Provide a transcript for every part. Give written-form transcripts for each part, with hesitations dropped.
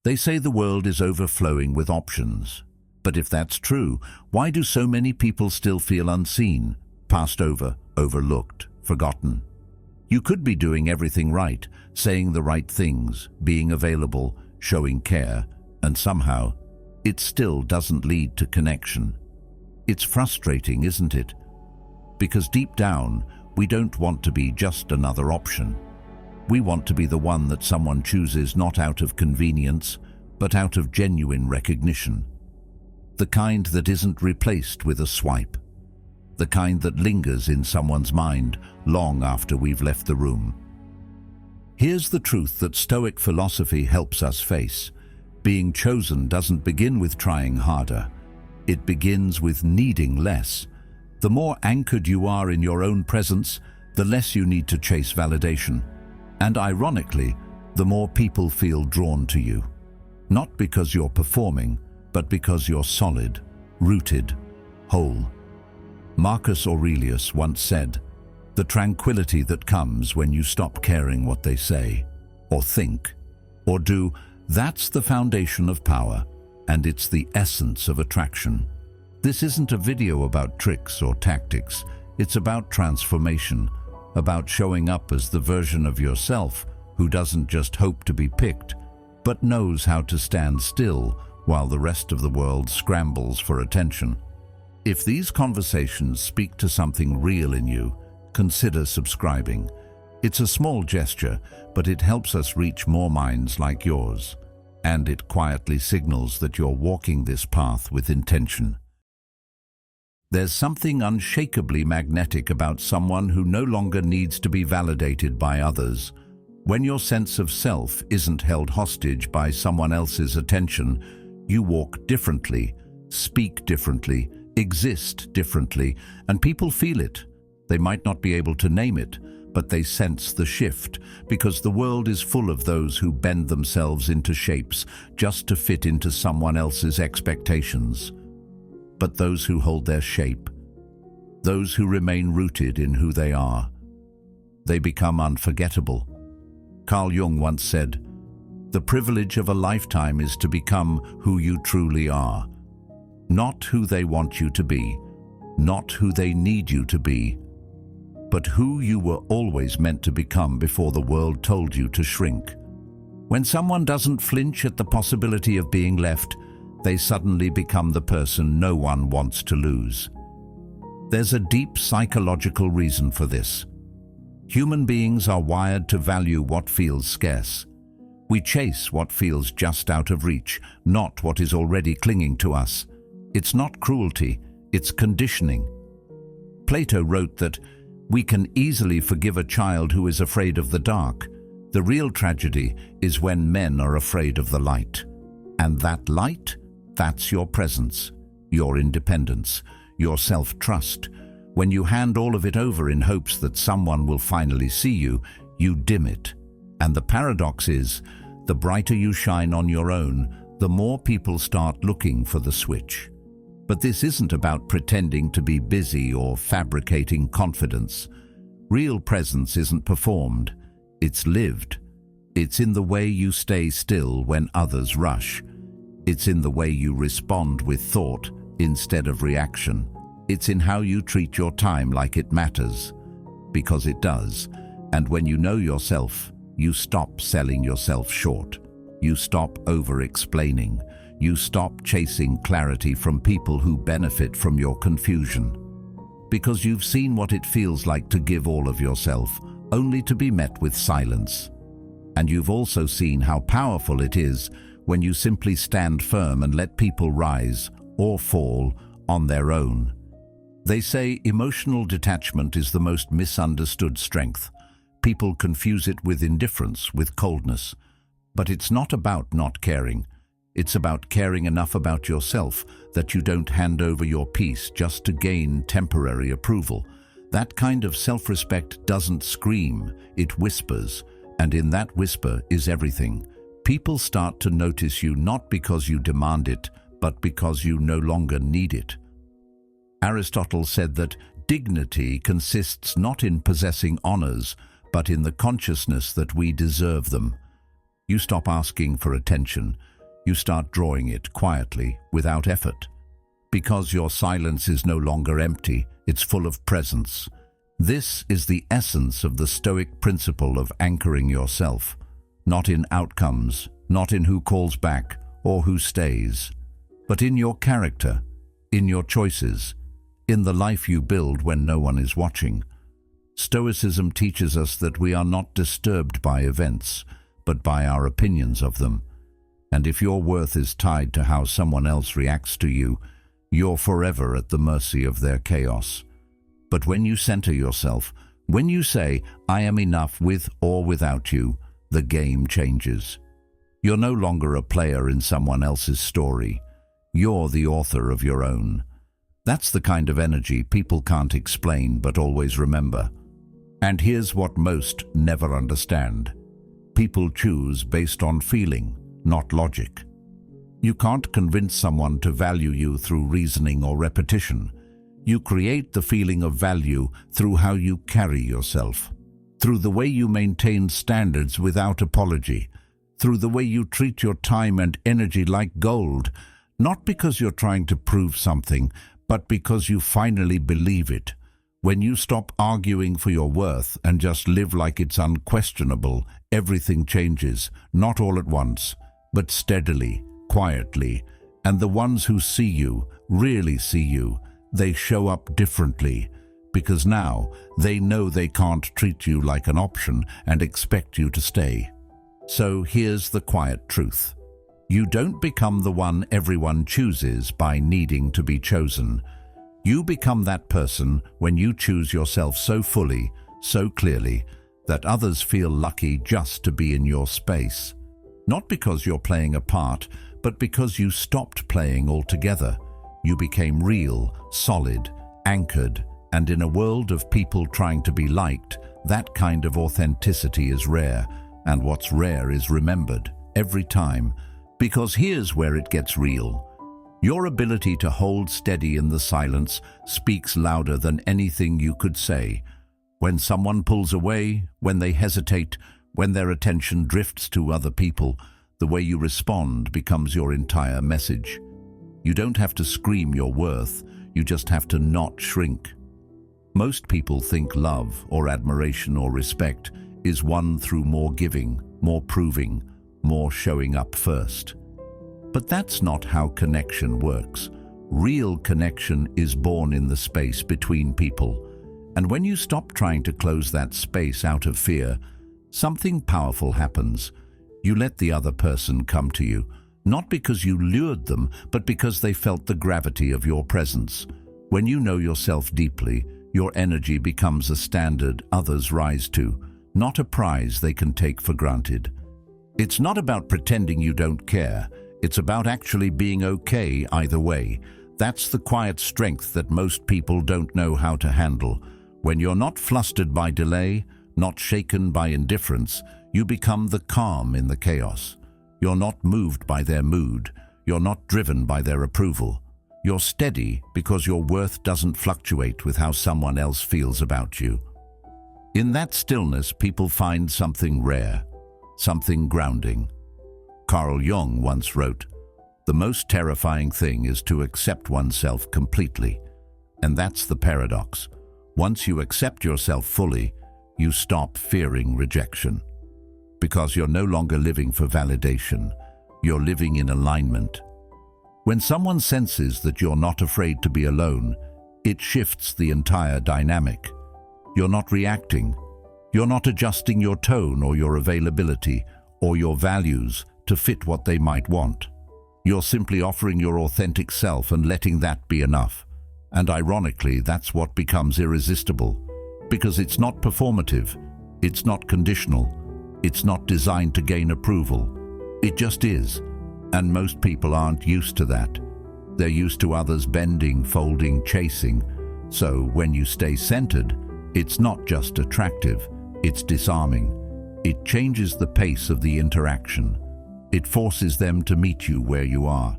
They say the world is overflowing with options. But if that's true, why do so many people still feel unseen, passed over, overlooked, forgotten? You could be doing everything right, saying the right things, being available, showing care, and somehow, it still doesn't lead to connection. It's frustrating, isn't it? Because deep down, we don't want to be just another option. We want to be the one that someone chooses not out of convenience, but out of genuine recognition. The kind that isn't replaced with a swipe. The kind that lingers in someone's mind long after we've left the room. Here's the truth that Stoic philosophy helps us face. Being chosen doesn't begin with trying harder. It begins with needing less. The more anchored you are in your own presence, the less you need to chase validation. And ironically, the more people feel drawn to you. Not because you're performing, but because you're solid, rooted, whole. Marcus Aurelius once said, "The tranquility that comes when you stop caring what they say, or think, or do, that's the foundation of power, and it's the essence of attraction." This isn't a video about tricks or tactics. It's about transformation, about showing up as the version of yourself who doesn't just hope to be picked, but knows how to stand still while the rest of the world scrambles for attention. If these conversations speak to something real in you, consider subscribing. It's a small gesture, but it helps us reach more minds like yours. And it quietly signals that you're walking this path with intention. There's something unshakably magnetic about someone who no longer needs to be validated by others. When your sense of self isn't held hostage by someone else's attention, you walk differently, speak differently, exist differently, and people feel it. They might not be able to name it, but they sense the shift, because the world is full of those who bend themselves into shapes just to fit into someone else's expectations. But those who hold their shape, those who remain rooted in who they are, they become unforgettable. Carl Jung once said, "The privilege of a lifetime is to become who you truly are. Not who they want you to be, not who they need you to be, but who you were always meant to become before the world told you to shrink." When someone doesn't flinch at the possibility of being left, they suddenly become the person no one wants to lose. There's a deep psychological reason for this. Human beings are wired to value what feels scarce. We chase what feels just out of reach, not what is already clinging to us. It's not cruelty, it's conditioning. Plato wrote that we can easily forgive a child who is afraid of the dark. The real tragedy is when men are afraid of the light. And that light, that's your presence, your independence, your self-trust. When you hand all of it over in hopes that someone will finally see you, you dim it. And the paradox is, the brighter you shine on your own, the more people start looking for the switch. But this isn't about pretending to be busy or fabricating confidence. Real presence isn't performed, it's lived. It's in the way you stay still when others rush. It's in the way you respond with thought instead of reaction. It's in how you treat your time like it matters, because it does. And when you know yourself, you stop selling yourself short. You stop over-explaining. You stop chasing clarity from people who benefit from your confusion. Because you've seen what it feels like to give all of yourself, only to be met with silence. And you've also seen how powerful it is when you simply stand firm and let people rise or fall on their own. They say emotional detachment is the most misunderstood strength. People confuse it with indifference, with coldness. But it's not about not caring. It's about caring enough about yourself that you don't hand over your peace just to gain temporary approval. That kind of self-respect doesn't scream, it whispers. And in that whisper is everything. People start to notice you not because you demand it, but because you no longer need it. Aristotle said that dignity consists not in possessing honors, but in the consciousness that we deserve them. You stop asking for attention. you start drawing it quietly, without effort. Because your silence is no longer empty, it's full of presence. This is the essence of the Stoic principle of anchoring yourself, not in outcomes, not in who calls back or who stays, but in your character, in your choices, in the life you build when no one is watching. Stoicism teaches us that we are not disturbed by events, but by our opinions of them. And if your worth is tied to how someone else reacts to you, you're forever at the mercy of their chaos. But when you center yourself, when you say, "I am enough with or without you," the game changes. You're no longer a player in someone else's story. You're the author of your own. That's the kind of energy people can't explain but always remember. And here's what most never understand. People choose based on feeling, not logic. You can't convince someone to value you through reasoning or repetition. You create the feeling of value through how you carry yourself, through the way you maintain standards without apology, through the way you treat your time and energy like gold, not because you're trying to prove something, but because you finally believe it. When you stop arguing for your worth and just live like it's unquestionable, everything changes, not all at once, but steadily, quietly. And the ones who see you, really see you, they show up differently, because now they know they can't treat you like an option and expect you to stay. So here's the quiet truth. You don't become the one everyone chooses by needing to be chosen. You become that person when you choose yourself so fully, so clearly, that others feel lucky just to be in your space. Not because you're playing a part, but because you stopped playing altogether. You became real, solid, anchored, and in a world of people trying to be liked, that kind of authenticity is rare, and what's rare is remembered, every time. Because here's where it gets real. Your ability to hold steady in the silence speaks louder than anything you could say. When someone pulls away, when they hesitate, when their attention drifts to other people, the way you respond becomes your entire message. You don't have to scream your worth, you just have to not shrink. Most people think love or admiration or respect is won through more giving, more proving, more showing up first. But that's not how connection works. Real connection is born in the space between people. And when you stop trying to close that space out of fear, something powerful happens. You let the other person come to you, not because you lured them, but because they felt the gravity of your presence. When you know yourself deeply, your energy becomes a standard others rise to, not a prize they can take for granted. It's not about pretending you don't care. It's about actually being okay either way. That's the quiet strength that most people don't know how to handle. When you're not flustered by delay, not shaken by indifference, you become the calm in the chaos. You're not moved by their mood. You're not driven by their approval. You're steady because your worth doesn't fluctuate with how someone else feels about you. In that stillness, people find something rare, something grounding. Carl Jung once wrote, "The most terrifying thing is to accept oneself completely." And that's the paradox. Once you accept yourself fully, you stop fearing rejection. Because you're no longer living for validation. You're living in alignment. When someone senses that you're not afraid to be alone, it shifts the entire dynamic. You're not reacting. You're not adjusting your tone or your availability or your values to fit what they might want. You're simply offering your authentic self and letting that be enough. And ironically, that's what becomes irresistible. Because it's not performative, it's not conditional, it's not designed to gain approval. It just is. And most people aren't used to that. They're used to others bending, folding, chasing. So when you stay centered, it's not just attractive, it's disarming. It changes the pace of the interaction. It forces them to meet you where you are.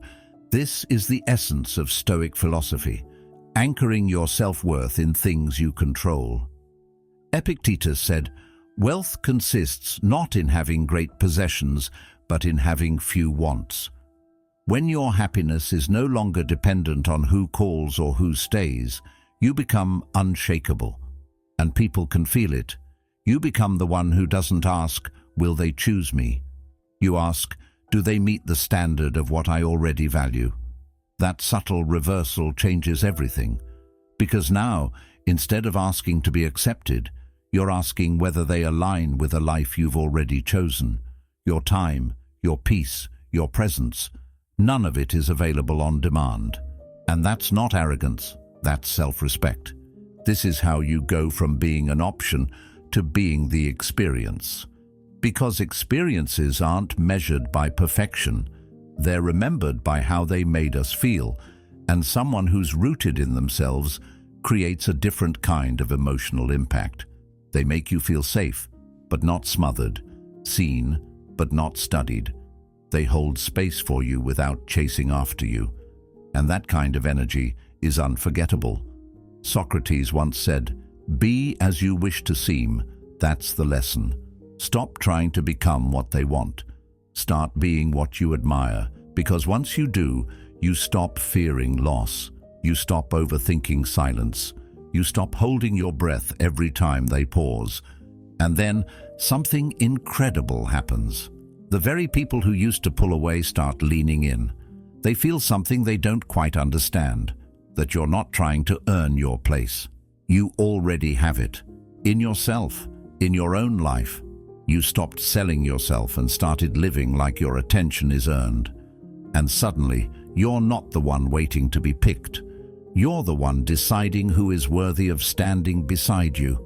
This is the essence of Stoic philosophy, anchoring your self-worth in things you control. Epictetus said, "Wealth consists not in having great possessions, but in having few wants." When your happiness is no longer dependent on who calls or who stays, you become unshakable, and people can feel it. You become the one who doesn't ask, will they choose me? You ask, do they meet the standard of what I already value? That subtle reversal changes everything, because now, instead of asking to be accepted, you're asking whether they align with a life you've already chosen. Your time, your peace, your presence, none of it is available on demand. And that's not arrogance, that's self-respect. This is how you go from being an option to being the experience. Because experiences aren't measured by perfection, they're remembered by how they made us feel, and someone who's rooted in themselves creates a different kind of emotional impact. They make you feel safe, but not smothered, seen, but not studied. They hold space for you without chasing after you. And that kind of energy is unforgettable. Socrates once said, "Be as you wish to seem, that's the lesson." Stop trying to become what they want. Start being what you admire, because once you do, you stop fearing loss. You stop overthinking silence. You stop holding your breath every time they pause. And then something incredible happens. The very people who used to pull away start leaning in. They feel something they don't quite understand, that you're not trying to earn your place. You already have it. In yourself, in your own life. You stopped selling yourself and started living like your attention is earned. And suddenly, you're not the one waiting to be picked. You're the one deciding who is worthy of standing beside you.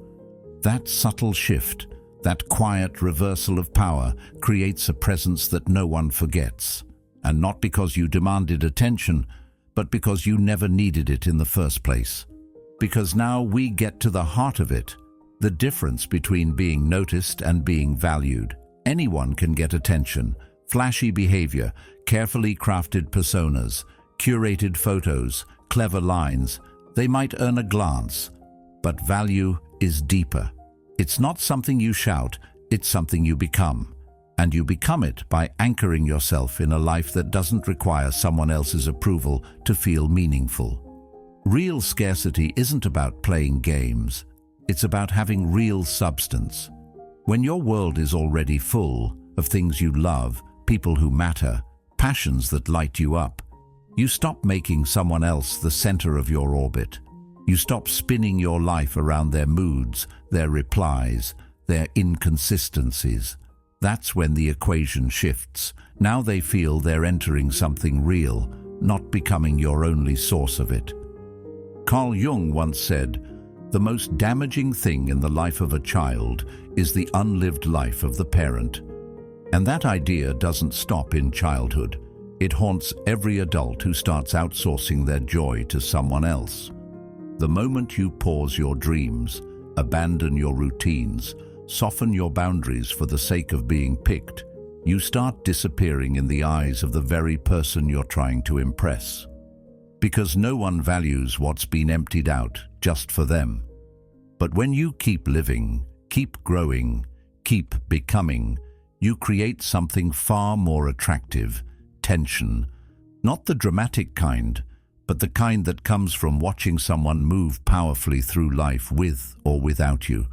That subtle shift, that quiet reversal of power, creates a presence that no one forgets. And not because you demanded attention, but because you never needed it in the first place. Because now we get to the heart of it, the difference between being noticed and being valued. Anyone can get attention, flashy behavior, carefully crafted personas, curated photos, clever lines. They might earn a glance, but value is deeper. It's not something you shout, it's something you become. And you become it by anchoring yourself in a life that doesn't require someone else's approval to feel meaningful. Real scarcity isn't about playing games. It's about having real substance. When your world is already full of things you love, people who matter, passions that light you up, you stop making someone else the center of your orbit. You stop spinning your life around their moods, their replies, their inconsistencies. That's when the equation shifts. Now they feel they're entering something real, not becoming your only source of it. Carl Jung once said, "The most damaging thing in the life of a child is the unlived life of the parent." And that idea doesn't stop in childhood. It haunts every adult who starts outsourcing their joy to someone else. The moment you pause your dreams, abandon your routines, soften your boundaries for the sake of being picked, you start disappearing in the eyes of the very person you're trying to impress. Because no one values what's been emptied out just for them. But when you keep living, keep growing, keep becoming, you create something far more attractive, tension. Not the dramatic kind, but the kind that comes from watching someone move powerfully through life with or without you.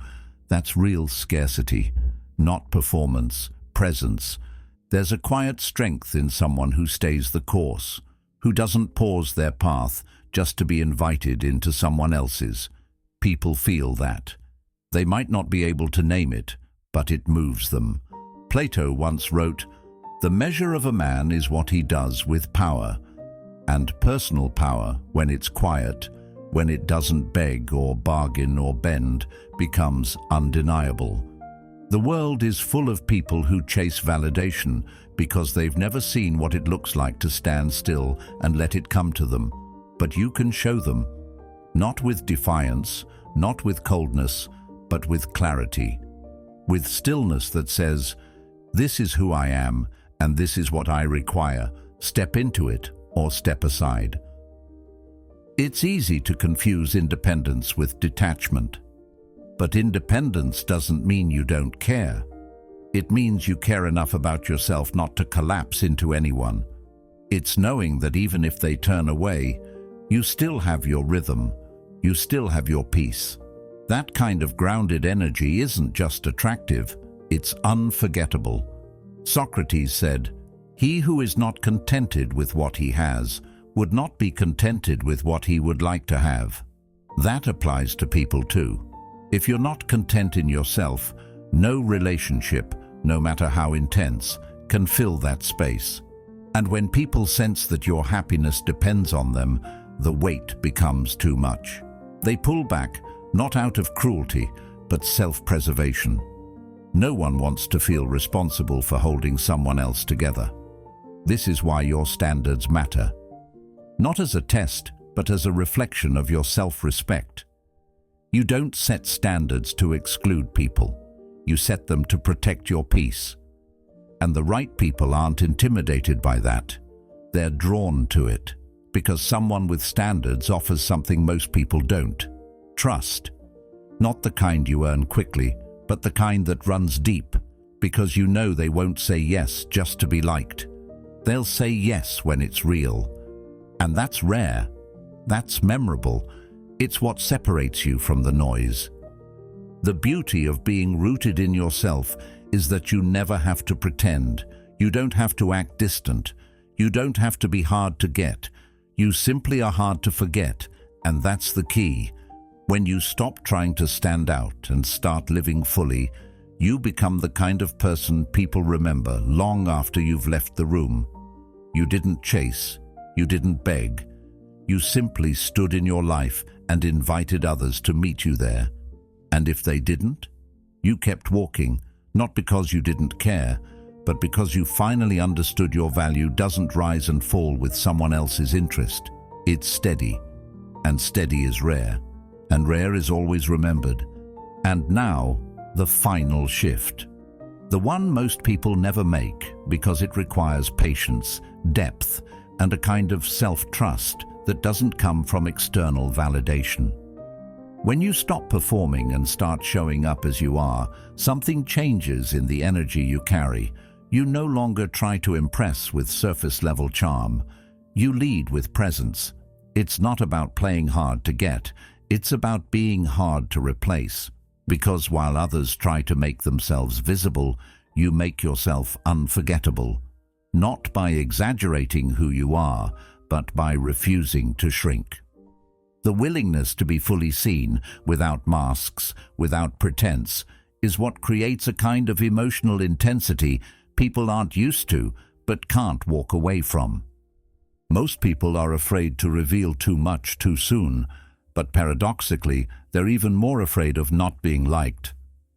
That's real scarcity, not performance, presence. There's a quiet strength in someone who stays the course, who doesn't pause their path just to be invited into someone else's. People feel that. They might not be able to name it, but it moves them. Plato once wrote, "The measure of a man is what he does with power, and personal power, when it's quiet, when it doesn't beg or bargain or bend, becomes undeniable." The world is full of people who chase validation because they've never seen what it looks like to stand still and let it come to them. But you can show them, not with defiance, not with coldness, but with clarity, with stillness that says, "This is who I am, and this is what I require. Step into it or step aside." It's easy to confuse independence with detachment. But independence doesn't mean you don't care. It means you care enough about yourself not to collapse into anyone. It's knowing that even if they turn away, you still have your rhythm, you still have your peace. That kind of grounded energy isn't just attractive, it's unforgettable. Socrates said, "He who is not contented with what he has would not be contented with what he would like to have." That applies to people too. If you're not content in yourself, no relationship, no matter how intense, can fill that space. And when people sense that your happiness depends on them, the weight becomes too much. They pull back, not out of cruelty, but self-preservation. No one wants to feel responsible for holding someone else together. This is why your standards matter. Not as a test, but as a reflection of your self-respect. You don't set standards to exclude people. You set them to protect your peace. And the right people aren't intimidated by that. They're drawn to it, because someone with standards offers something most people don't. Trust. Not the kind you earn quickly, but the kind that runs deep, because you know they won't say yes just to be liked. They'll say yes when it's real. And that's rare. That's memorable. It's what separates you from the noise. The beauty of being rooted in yourself is that you never have to pretend. You don't have to act distant. You don't have to be hard to get. You simply are hard to forget, and that's the key. When you stop trying to stand out and start living fully, you become the kind of person people remember long after you've left the room. You didn't chase. You didn't beg. You simply stood in your life and invited others to meet you there. And if they didn't, you kept walking, not because you didn't care, but because you finally understood your value doesn't rise and fall with someone else's interest. It's steady, and steady is rare, and rare is always remembered. And now, the final shift. The one most people never make because it requires patience, depth, and a kind of self-trust that doesn't come from external validation. When you stop performing and start showing up as you are, something changes in the energy you carry. You no longer try to impress with surface-level charm. You lead with presence. It's not about playing hard to get. It's about being hard to replace. Because while others try to make themselves visible, you make yourself unforgettable. Not by exaggerating who you are, but by refusing to shrink. The willingness to be fully seen, without masks, without pretense, is what creates a kind of emotional intensity people aren't used to, but can't walk away from. Most people are afraid to reveal too much too soon, but paradoxically, they're even more afraid of not being liked.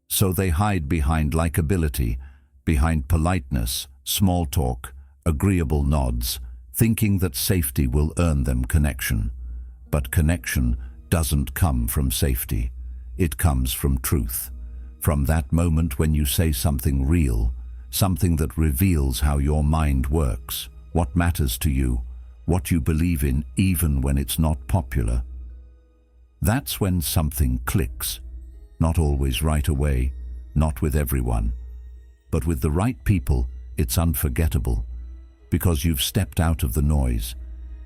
So they hide behind likability, behind politeness, small talk, agreeable nods, thinking that safety will earn them connection. But connection doesn't come from safety. It comes from truth. From that moment when you say something real, something that reveals how your mind works, what matters to you, what you believe in even when it's not popular. That's when something clicks. Not always right away, not with everyone. But with the right people, it's unforgettable. Because you've stepped out of the noise.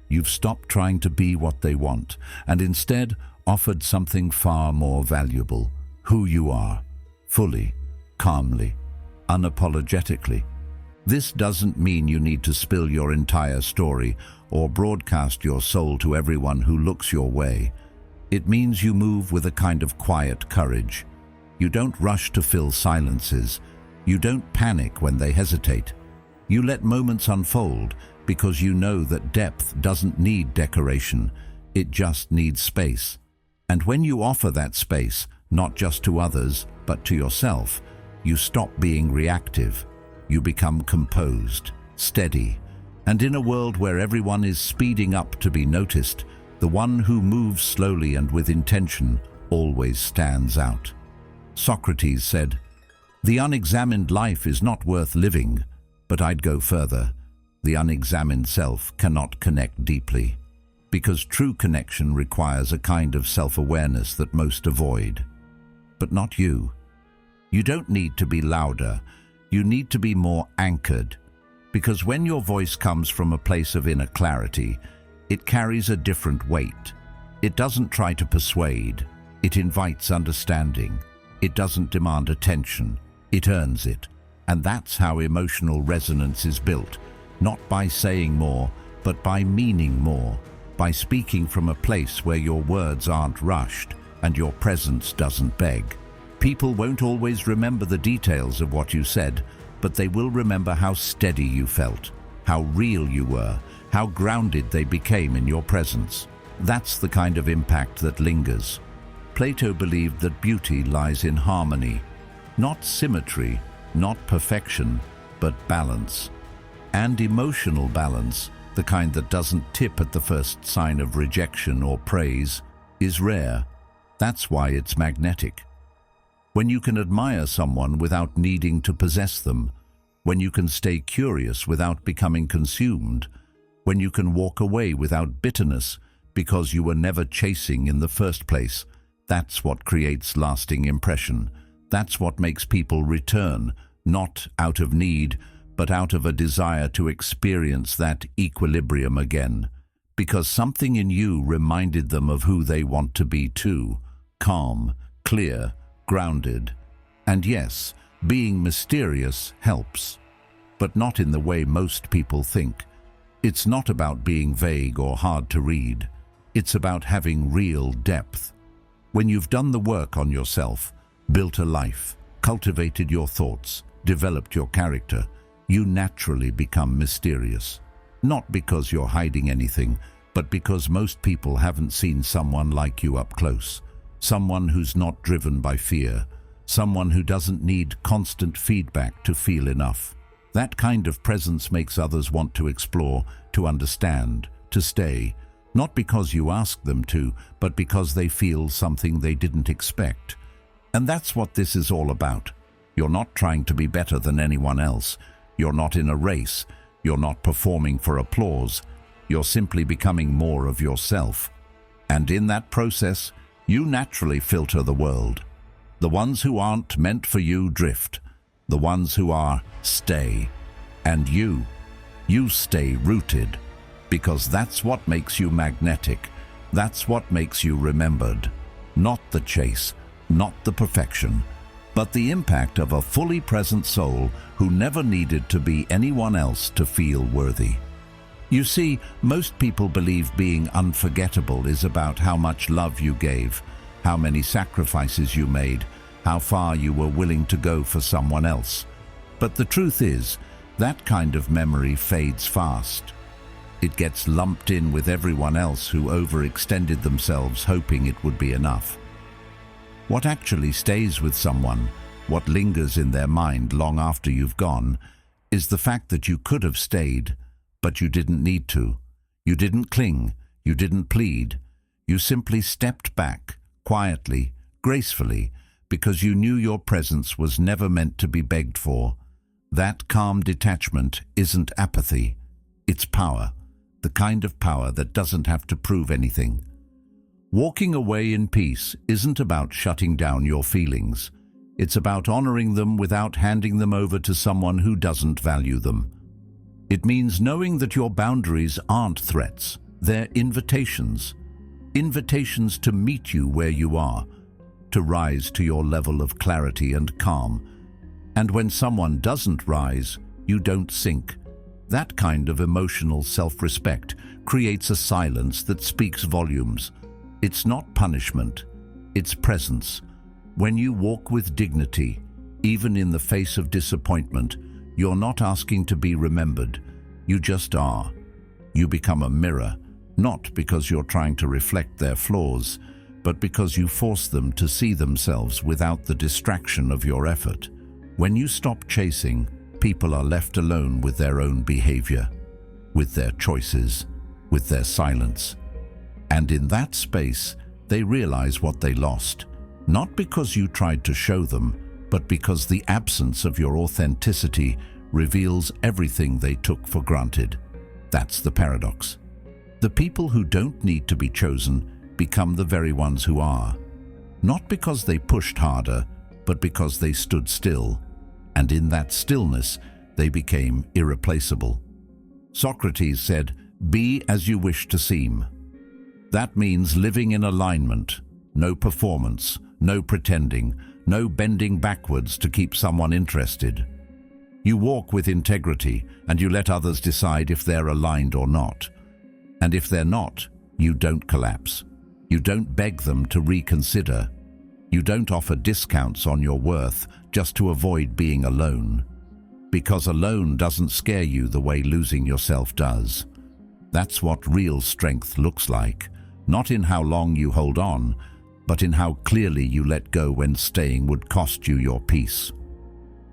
You've stopped trying to be what they want, and instead offered something far more valuable, who you are, fully, calmly, unapologetically. This doesn't mean you need to spill your entire story or broadcast your soul to everyone who looks your way. It means you move with a kind of quiet courage. You don't rush to fill silences. You don't panic when they hesitate. You let moments unfold because you know that depth doesn't need decoration. It just needs space. And when you offer that space, not just to others, but to yourself, you stop being reactive. You become composed, steady. And in a world where everyone is speeding up to be noticed, the one who moves slowly and with intention always stands out. Socrates said, "The unexamined life is not worth living," but I'd go further. The unexamined self cannot connect deeply, because true connection requires a kind of self-awareness that most avoid. But not you. You don't need to be louder. You need to be more anchored. Because when your voice comes from a place of inner clarity, it carries a different weight. It doesn't try to persuade. It invites understanding. It doesn't demand attention. It earns it. And that's how emotional resonance is built, not by saying more, but by meaning more, by speaking from a place where your words aren't rushed and your presence doesn't beg. People won't always remember the details of what you said, but they will remember how steady you felt, how real you were, how grounded they became in your presence. That's the kind of impact that lingers. Plato believed that beauty lies in harmony, not symmetry, not perfection, but balance. And emotional balance, the kind that doesn't tip at the first sign of rejection or praise, is rare. That's why it's magnetic. When you can admire someone without needing to possess them, when you can stay curious without becoming consumed, when you can walk away without bitterness because you were never chasing in the first place, that's what creates lasting impression. That's what makes people return, not out of need, but out of a desire to experience that equilibrium again. Because something in you reminded them of who they want to be too. Calm, clear, grounded. And yes, being mysterious helps. But not in the way most people think. It's not about being vague or hard to read. It's about having real depth. When you've done the work on yourself, built a life, cultivated your thoughts, developed your character, you naturally become mysterious. Not because you're hiding anything, but because most people haven't seen someone like you up close. Someone who's not driven by fear. Someone who doesn't need constant feedback to feel enough. That kind of presence makes others want to explore, to understand, to stay. Not because you ask them to, but because they feel something they didn't expect. And that's what this is all about. You're not trying to be better than anyone else. You're not in a race. You're not performing for applause. You're simply becoming more of yourself. And in that process, you naturally filter the world. The ones who aren't meant for you drift. The ones who are, stay. And you stay rooted. Because that's what makes you magnetic. That's what makes you remembered. Not the chase, not the perfection, but the impact of a fully present soul who never needed to be anyone else to feel worthy. You see, most people believe being unforgettable is about how much love you gave, how many sacrifices you made, how far you were willing to go for someone else. But the truth is, that kind of memory fades fast. It gets lumped in with everyone else who overextended themselves hoping it would be enough. What actually stays with someone, what lingers in their mind long after you've gone, is the fact that you could have stayed, but you didn't need to. You didn't cling, you didn't plead. You simply stepped back, quietly, gracefully, because you knew your presence was never meant to be begged for. That calm detachment isn't apathy, it's power. The kind of power that doesn't have to prove anything. Walking away in peace isn't about shutting down your feelings. It's about honoring them without handing them over to someone who doesn't value them. It means knowing that your boundaries aren't threats, they're invitations. Invitations to meet you where you are, to rise to your level of clarity and calm. And when someone doesn't rise, you don't sink. That kind of emotional self-respect creates a silence that speaks volumes. It's not punishment, it's presence. When you walk with dignity, even in the face of disappointment, you're not asking to be remembered. You just are. You become a mirror, not because you're trying to reflect their flaws, but because you force them to see themselves without the distraction of your effort. When you stop chasing, people are left alone with their own behavior, with their choices, with their silence. And in that space, they realize what they lost, not because you tried to show them, but because the absence of your authenticity reveals everything they took for granted. That's the paradox. The people who don't need to be chosen become the very ones who are, not because they pushed harder, but because they stood still. And in that stillness, They became irreplaceable. Socrates said, "Be as you wish to seem." That means living in alignment, no performance, no pretending, no bending backwards to keep someone interested. You walk with integrity and you let others decide if they're aligned or not. And if they're not, you don't collapse. You don't beg them to reconsider. You don't offer discounts on your worth just to avoid being alone. Because alone doesn't scare you the way losing yourself does. That's what real strength looks like, not in how long you hold on, but in how clearly you let go when staying would cost you your peace.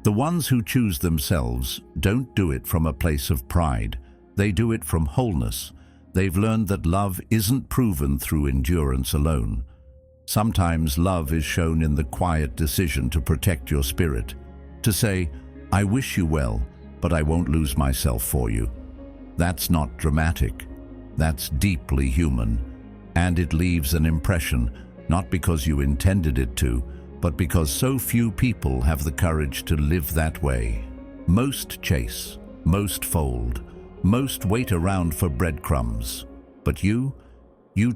The ones who choose themselves don't do it from a place of pride. They do it from wholeness. They've learned that love isn't proven through endurance alone. Sometimes love is shown in the quiet decision to protect your spirit, to say, "I wish you well, but I won't lose myself for you." That's not dramatic. That's deeply human. And it leaves an impression, not because you intended it to, but because so few people have the courage to live that way. Most chase, most fold, most wait around for breadcrumbs. But you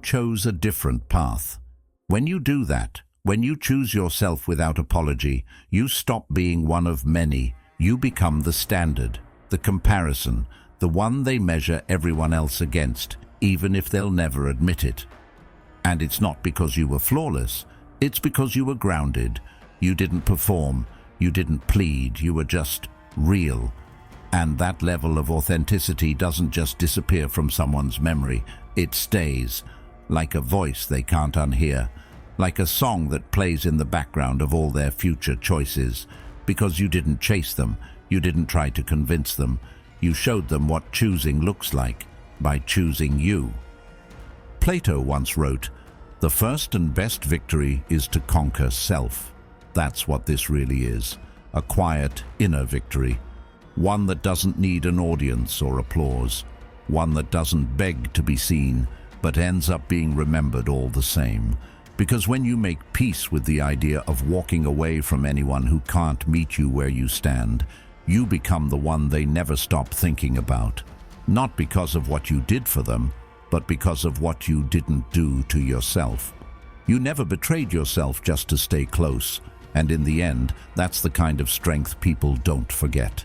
chose a different path. When you do that, when you choose yourself without apology, you stop being one of many. You become the standard, the comparison, the one they measure everyone else against, even if they'll never admit it. And it's not because you were flawless. It's because you were grounded. You didn't perform. You didn't plead. You were just real. And that level of authenticity doesn't just disappear from someone's memory. It stays, like a voice they can't unhear, like a song that plays in the background of all their future choices. Because you didn't chase them. You didn't try to convince them. You showed them what choosing looks like by choosing you. Plato once wrote, "The first and best victory is to conquer self." That's what this really is, a quiet inner victory, one that doesn't need an audience or applause, one that doesn't beg to be seen, but ends up being remembered all the same. Because when you make peace with the idea of walking away from anyone who can't meet you where you stand, you become the one they never stop thinking about, not because of what you did for them, but because of what you didn't do to yourself. You never betrayed yourself just to stay close, and in the end, that's the kind of strength people don't forget.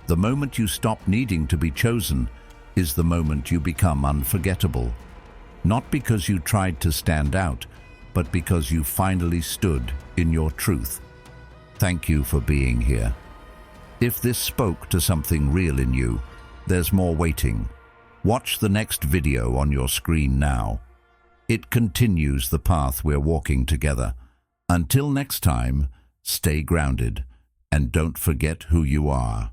The moment you stop needing to be chosen is the moment you become unforgettable. Not because you tried to stand out, but because you finally stood in your truth. Thank you for being here. If this spoke to something real in you, there's more waiting. Watch the next video on your screen now. It continues the path we're walking together. Until next time, stay grounded and don't forget who you are.